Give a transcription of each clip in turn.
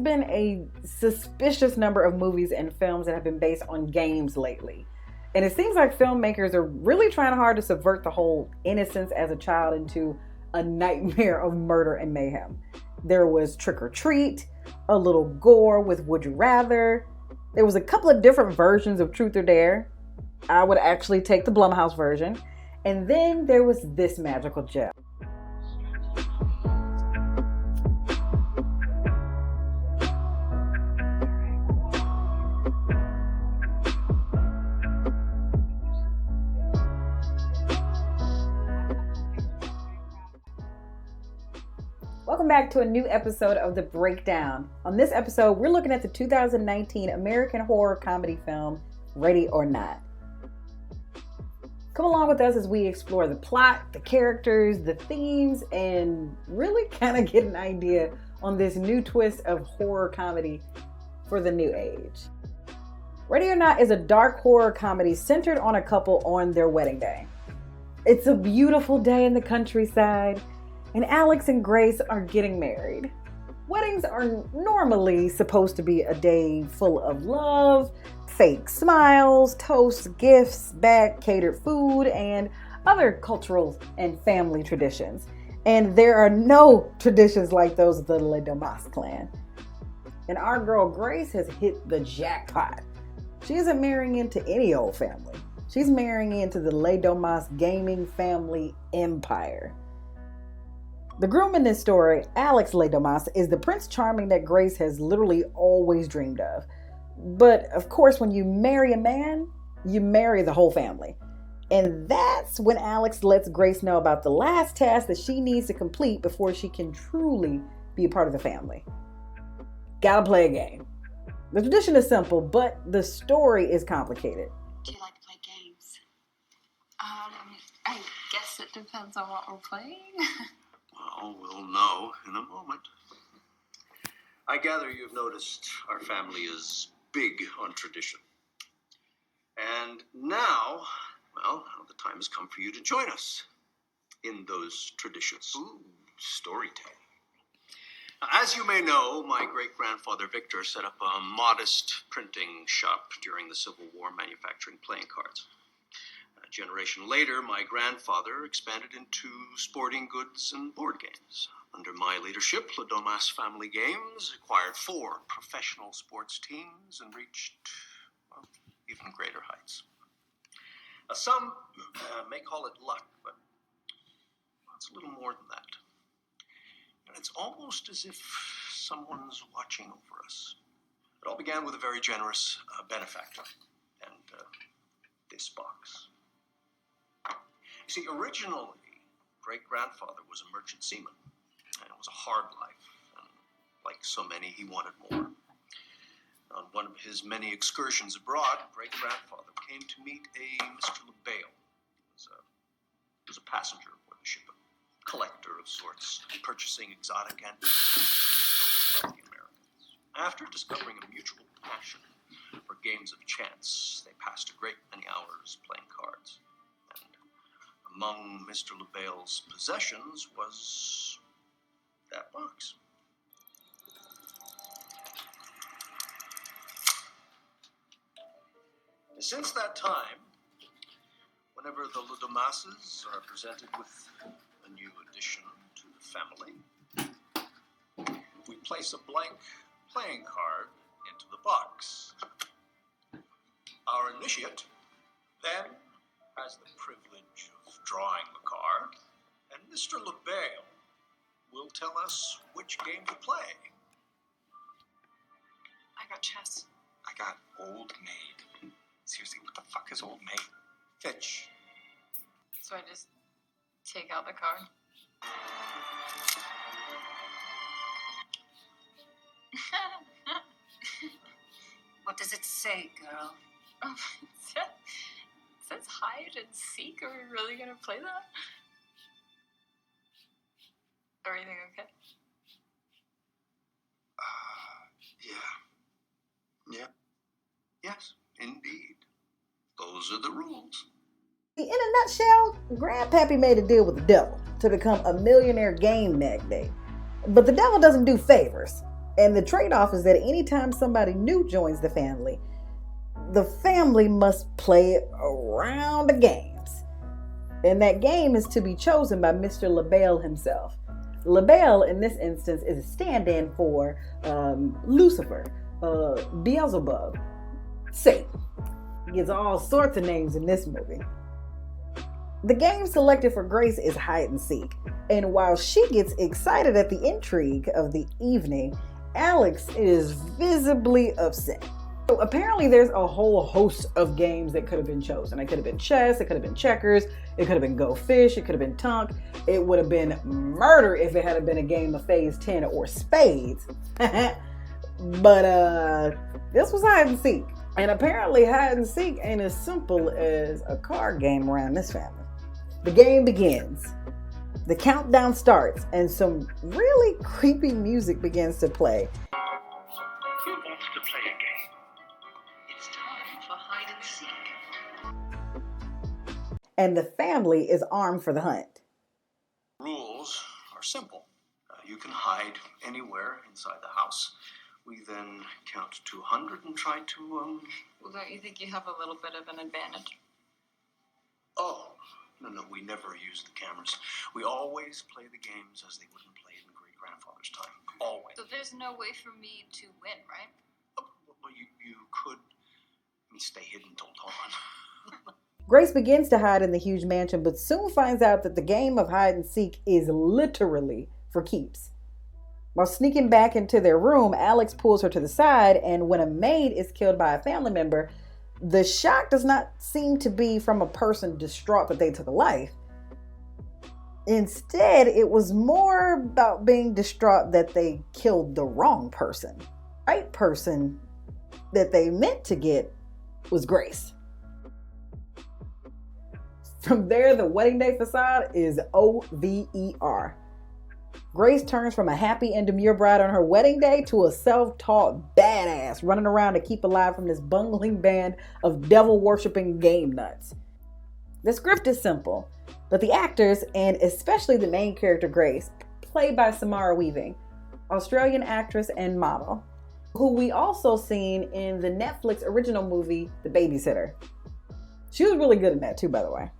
been a suspicious number of movies and films that have been based on games lately. And it seems like filmmakers are really trying hard to subvert the whole innocence as a child into a nightmare of murder and mayhem. There was Trick or Treat, a little gore with Would You Rather. There was a couple of different versions of Truth or Dare. I would actually take the Blumhouse version. And then there was this magical gem. Welcome back to a new episode of The Breakdown. On this episode, we're looking at the 2019 American horror comedy film, Ready or Not. Come along with us as we explore the plot, the characters, the themes, and really kind of get an idea on this new twist of horror comedy for the new age. Ready or Not is a dark horror comedy centered on a couple on their wedding day. It's a beautiful day in the countryside, and Alex and Grace are getting married. Weddings are normally supposed to be a day full of love, fake smiles, toasts, gifts, bad catered food, and other cultural and family traditions. And there are no traditions like those of the Le Domas clan. And our girl Grace has hit the jackpot. She isn't marrying into any old family. She's marrying into the Le Domas gaming family empire. The groom in this story, Alex Le Domas, is the Prince Charming that Grace has literally always dreamed of. But of course, when you marry a man, you marry the whole family. And that's when Alex lets Grace know about the last task that she needs to complete before she can truly be a part of the family. Gotta play a game. The tradition is simple, but the story is complicated. Do you like to play games? I guess it depends on what we're playing. Well, we'll know in a moment. I gather you've noticed our family is big on tradition. And now the time has come for you to join us in those traditions. Ooh, storytelling. As you may know, my great-grandfather Victor set up a modest printing shop during the Civil War manufacturing playing cards. A generation later, my grandfather expanded into sporting goods and board games. Under my leadership, Le Domas Family Games acquired 4 professional sports teams and reached even greater heights. Some may call it luck, but it's a little more than that. And it's almost as if someone's watching over us. It all began with a very generous benefactor and this box. You see, originally, great-grandfather was a merchant seaman, and it was a hard life, and like so many, he wanted more. On one of his many excursions abroad, great-grandfather came to meet a Mr. LaBelle. He was a passenger aboard the ship, a collector of sorts, purchasing exotic antiques from wealthy Americans. After discovering a mutual passion for games of chance, they passed a great many hours playing cards. Among Mr. LaBelle's possessions was that box. Since that time, whenever the Le Domases are presented with a new addition to the family, we place a blank playing card into the box. Our initiate then has the privilege of drawing the card, and Mr. LaBelle will tell us which game to play. I got chess. I got Old Maid. Seriously, what the fuck is Old Maid? Fitch. So I just take out the card. What does it say, girl? Oh, it says hide and seek. Are we really gonna play that? Everything okay? Yeah. Yes, indeed. Those are the rules. In a nutshell, Grandpappy made a deal with the devil to become a millionaire game magnate. But the devil doesn't do favors. And the trade-off is that anytime somebody new joins the family must play a round of games. And that game is to be chosen by Mr. LaBelle himself. LaBelle, in this instance, is a stand-in for Lucifer, Beelzebub, Satan. He gets all sorts of names in this movie. The game selected for Grace is hide and seek. And while she gets excited at the intrigue of the evening, Alex is visibly upset. So apparently there's a whole host of games that could have been chosen. It could have been chess, it could have been checkers, it could have been go fish, it could have been tunk, it would have been murder if it had been a game of phase 10 or spades. But this was hide and seek. And apparently hide and seek ain't as simple as a card game around this family. The game begins. The countdown starts and some really creepy music begins to play. Who wants to play a game? It's time for hide and seek. And the family is armed for the hunt. Rules are simple. You can hide anywhere inside the house. We then count to 100 and try to, Well, don't you think you have a little bit of an advantage? Oh, no, we never use the cameras. We always play the games as they would have played in great-grandfather's time. Always. So there's no way for me to win, right? Well, you could stay hidden till dawn. Grace begins to hide in the huge mansion, but soon finds out that the game of hide and seek is literally for keeps. While sneaking back into their room, Alex pulls her to the side, and when a maid is killed by a family member, the shock does not seem to be from a person distraught that they took a life. Instead, it was more about being distraught that they killed the wrong person. The right person that they meant to get was Grace. From there, the wedding day facade is over. Grace turns from a happy and demure bride on her wedding day to a self-taught badass running around to keep alive from this bungling band of devil-worshipping game nuts. The script is simple, but the actors, and especially the main character Grace, played by Samara Weaving, Australian actress and model, who we also seen in the Netflix original movie, The Babysitter. She was really good in that too, by the way.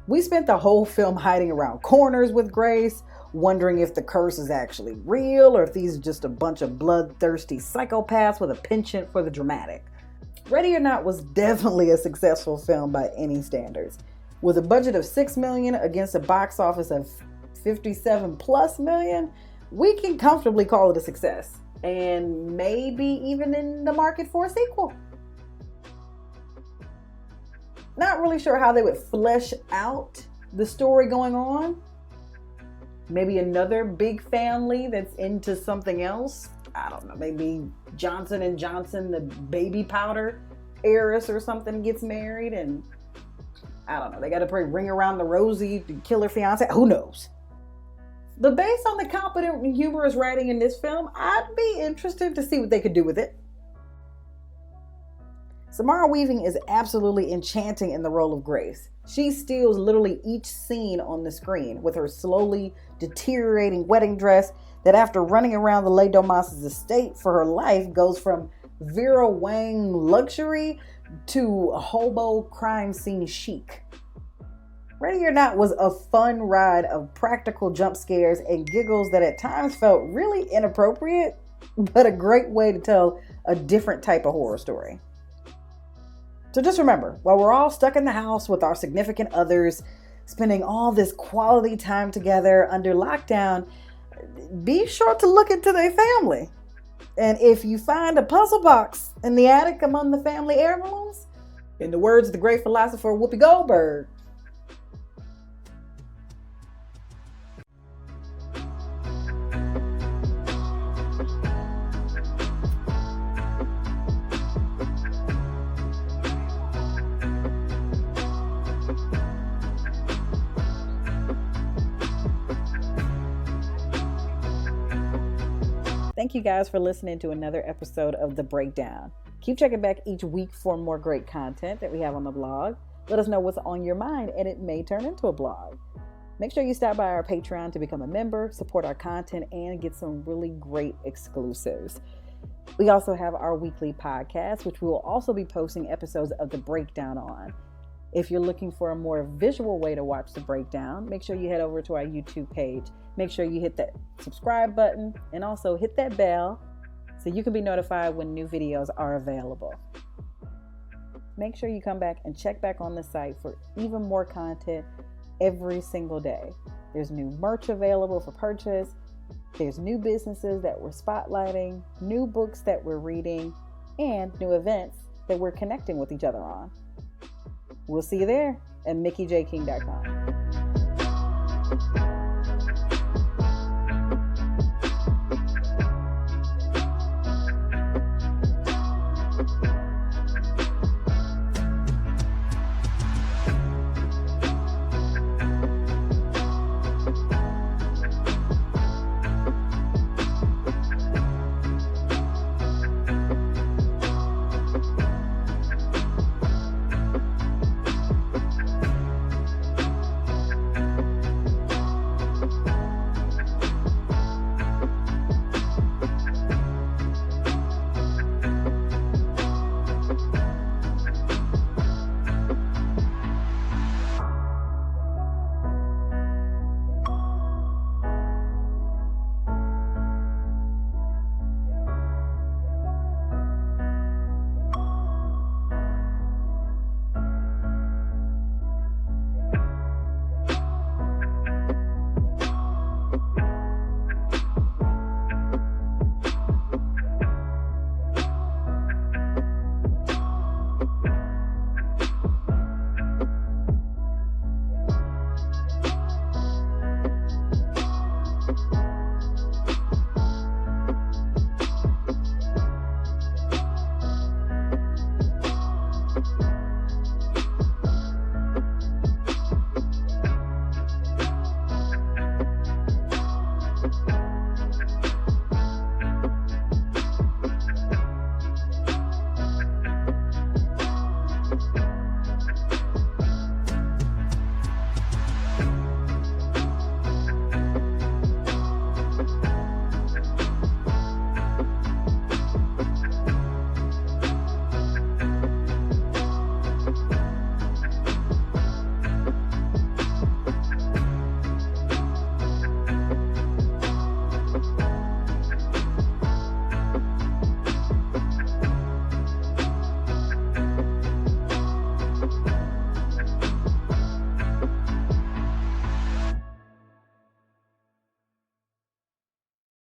We spent the whole film hiding around corners with Grace, wondering if the curse is actually real or if these are just a bunch of bloodthirsty psychopaths with a penchant for the dramatic. Ready or Not was definitely a successful film by any standards. With a budget of $6 million against a box office of $57+ million, we can comfortably call it a success and maybe even in the market for a sequel. Not really sure how they would flesh out the story going on. Maybe another big family that's into something else. I don't know, maybe Johnson & Johnson, the baby powder heiress or something, gets married and I don't know, they got to put a ring around the rosy to kill her fiance. Who knows? But based on the competent and humorous writing in this film, I'd be interested to see what they could do with it. Samara Weaving is absolutely enchanting in the role of Grace. She steals literally each scene on the screen with her slowly deteriorating wedding dress that, after running around the Les Domas' estate for her life, goes from Vera Wang luxury to hobo crime scene chic. Ready or Not was a fun ride of practical jump scares and giggles that at times felt really inappropriate, but a great way to tell a different type of horror story. So just remember, while we're all stuck in the house with our significant others, spending all this quality time together under lockdown, be sure to look into their family. And if you find a puzzle box in the attic among the family heirlooms, in the words of the great philosopher Whoopi Goldberg, thank you guys for listening to another episode of The Breakdown. Keep checking back each week for more great content that we have on the blog. Let us know what's on your mind and it may turn into a blog. Make sure you stop by our Patreon to become a member, support our content, and get some really great exclusives. We also have our weekly podcast, which we will also be posting episodes of The Breakdown on. If you're looking for a more visual way to watch The Breakdown, make sure you head over to our YouTube page. Make sure you hit that subscribe button and also hit that bell so you can be notified when new videos are available. Make sure you come back and check back on the site for even more content every single day. There's new merch available for purchase. There's new businesses that we're spotlighting, new books that we're reading, and new events that we're connecting with each other on. We'll see you there at MickeyJKing.com.